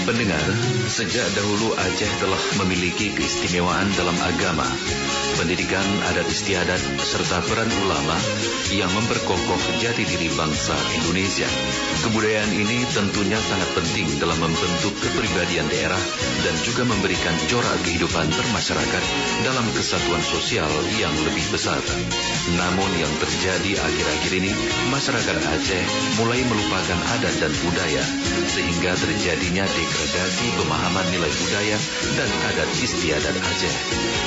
Pendengar, sejak dahulu Aceh telah memiliki keistimewaan dalam agama, pendidikan adat istiadat, serta peran ulama yang memperkokoh jati diri bangsa Indonesia. Kebudayaan ini tentunya sangat penting dalam membentuk kepribadian daerah dan juga memberikan corak kehidupan bermasyarakat dalam kesatuan sosial yang lebih besar. Namun yang terjadi akhir-akhir ini, masyarakat Aceh mulai melupakan adat dan budaya, sehingga terjadinya degradasi pemahaman nilai budaya dan adat istiadat Aceh.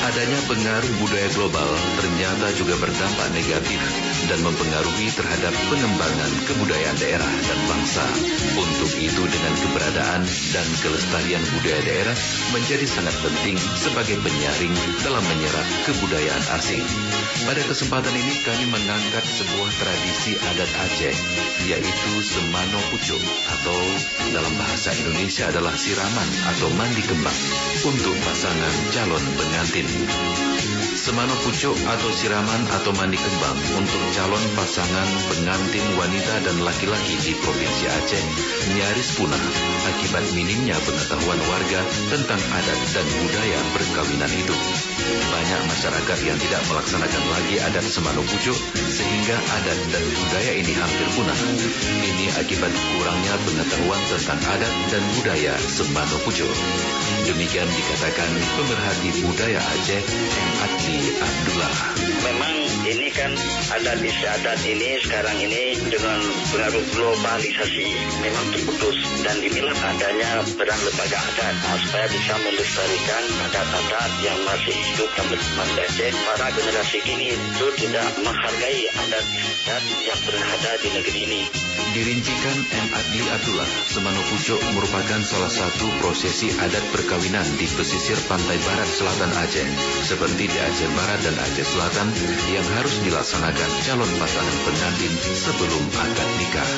Adanya pengaruh budaya global ternyata juga berdampak negatif dan mempengaruhi terhadap pengembangan kebudayaan daerah dan bangsa. Untuk itu dengan keberadaan dan kelestarian budaya daerah menjadi sangat penting sebagai penyaring dalam menyerap kebudayaan asing. Pada kesempatan ini kami mengangkat sebuah tradisi adat Aceh, yaitu Semano Pucuk atau dalam bahasa Indonesia adalah siraman atau mandi kembang untuk pasangan calon pengantin. Semano Pucuk atau siraman atau mandi kembang untuk calon pasangan pengantin wanita dan laki-laki di Provinsi Aceh nyaris punah akibat minimnya pengetahuan warga tentang adat dan budaya perkawinan itu. Banyak masyarakat yang tidak melaksanakan lagi adat Semano Pucuk sehingga adat dan budaya ini hampir punah. Ini akibat kurangnya pengetahuan tentang adat dan budaya Semano Pucuk. Demikian dikatakan pemerhati budaya Aceh M. Adli Abdullah. Memang ini kan adat istiadat ini sekarang ini dengan pengaruh globalisasi memang terputus, dan inilah adanya peran lembaga adat supaya bisa melestarikan adat-adat yang masih hidup dan berkembang di Aceh. Para generasi kini itu tidak menghargai adat istiadat yang berada di negeri ini. Dirincikan M. Adli Abdullah, Semano Pucuk merupakan salah satu prosesi adat perkawinan di pesisir pantai barat selatan Aceh, seperti di Aceh Barat dan Aceh Selatan, yang harus dilaksanakan calon pasangan pengantin sebelum akad nikah.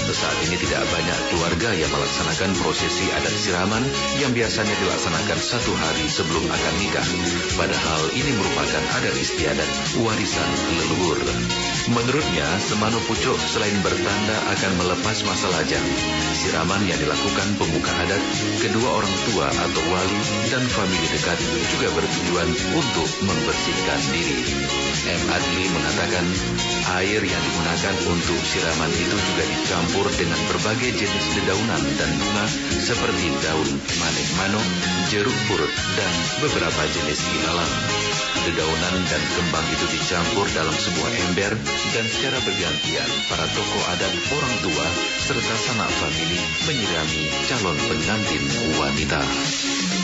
Saat ini tidak banyak keluarga yang melaksanakan prosesi adat siraman yang biasanya dilaksanakan 1 hari sebelum akad nikah, padahal ini merupakan adat istiadat warisan leluhur. Menurutnya, Semano Pucuk selain bertanda akan melepas masa lajang, siraman yang dilakukan pemuka adat, kedua orang tua atau wali dan famili dekat juga bertujuan untuk membersihkan diri. M. Adli mengatakan air yang digunakan untuk siraman itu juga dicampur dengan berbagai jenis dedaunan dan bunga seperti daun manik mano, jeruk purut, dan beberapa jenis ilalang. Dedaunan dan kembang itu dicampur dalam sebuah ember dan secara bergantian para tokoh adat, orang tua, serta sanak famili menyirami calon pengantin wanita.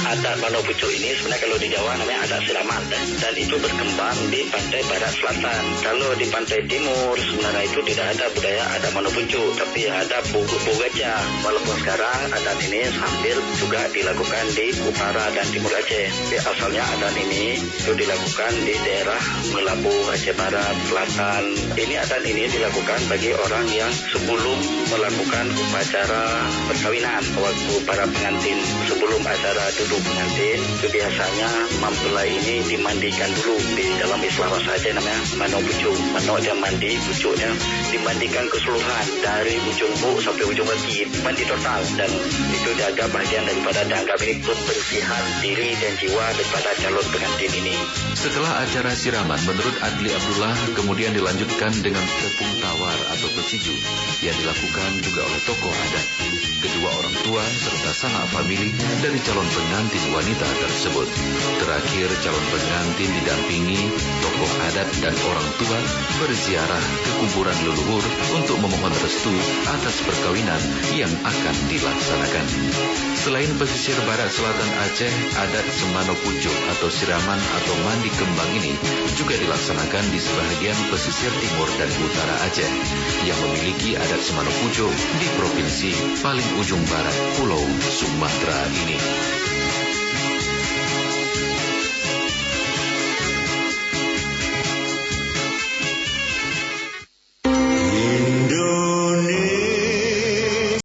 Adat Mano Pucuk ini sebenarnya kalau di Jawa namanya adat siraman, dan itu berkembang di pantai barat selatan. Kalau di pantai timur sebenarnya itu tidak ada budaya adat Mano Pucuk, tapi ada buku gajah. Walaupun sekarang adat ini hampir juga dilakukan di utara dan timur Aceh. Tapi asalnya adat ini itu dilakukan di daerah Melabu, Aceh Barat, Selatan. Ini adat ini dilakukan bagi orang yang sebelum melakukan upacara perkawinan. Waktu para pengantin sebelum acara duduk pengantin itu biasanya mempelai ini dimandikan dulu. Di dalam istilah bahasa Aceh namanya Mano Pucuk. Mano dia mandi, pucuknya dimandikan keseluruhan dari ujung buk sampai ujung kaki, mandi total, dan itu dianggap bagian daripada dianggap ini kebersihan diri dan jiwa daripada calon pengantin ini. Setelah acara siraman, menurut Adli Abdullah kemudian dilanjutkan dengan tepung tawar atau pesiju yang dilakukan juga oleh tokoh adat, kedua orang tua serta sanak famili dari calon pengantin wanita tersebut. Terakhir, calon pengantin didampingi tokoh adat dan orang tua berziarah ke kuburan leluhur untuk memohon restu atas perkawinan yang akan dilaksanakan. Selain pesisir barat selatan Aceh, adat Semano Pucuk atau siraman atau mandi kembang ini juga dilaksanakan di sebahagian pesisir timur dan utara Aceh yang memiliki adat Semano Pucuk di provinsi paling ujung barat Pulau Sumatera ini.